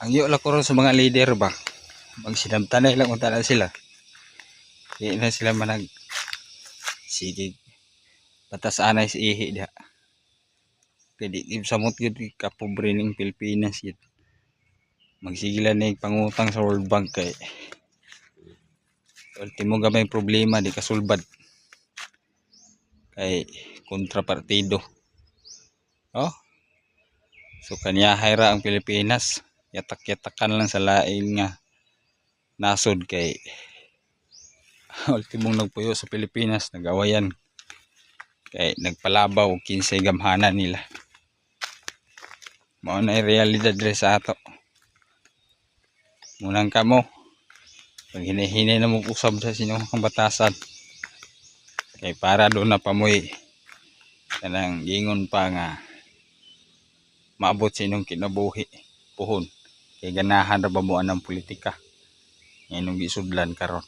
Ang iyo lang ko ron sa mga leader ba. Mag sinamtanay lang unta na sila. Di na sila manag sige batas anay sa ihi diha. Kaya di samot gyud kapobre ning Pilipinas yun. Magsigilan na pangutang sa World Bank kay ultimo gamay problema di kasulbad kay kontrapartido. Oh, so kanya hayra ang Pilipinas, yatak-yatakan lang sa lain nga nasod kay ultimong nagpuyo sa Pilipinas, nagawayan kay nagpalabaw og 15 gamhanan nila. Mao na realidad dre sa ato. Munang kamo pag hinahinay na mong usab sa sinuhang batasan kay para doon na pamoy kanang gingon pa nga maabot sa inyong kinabuhi puhon kay ganahan ra ba mo anang politika ngayon gisudlan karon.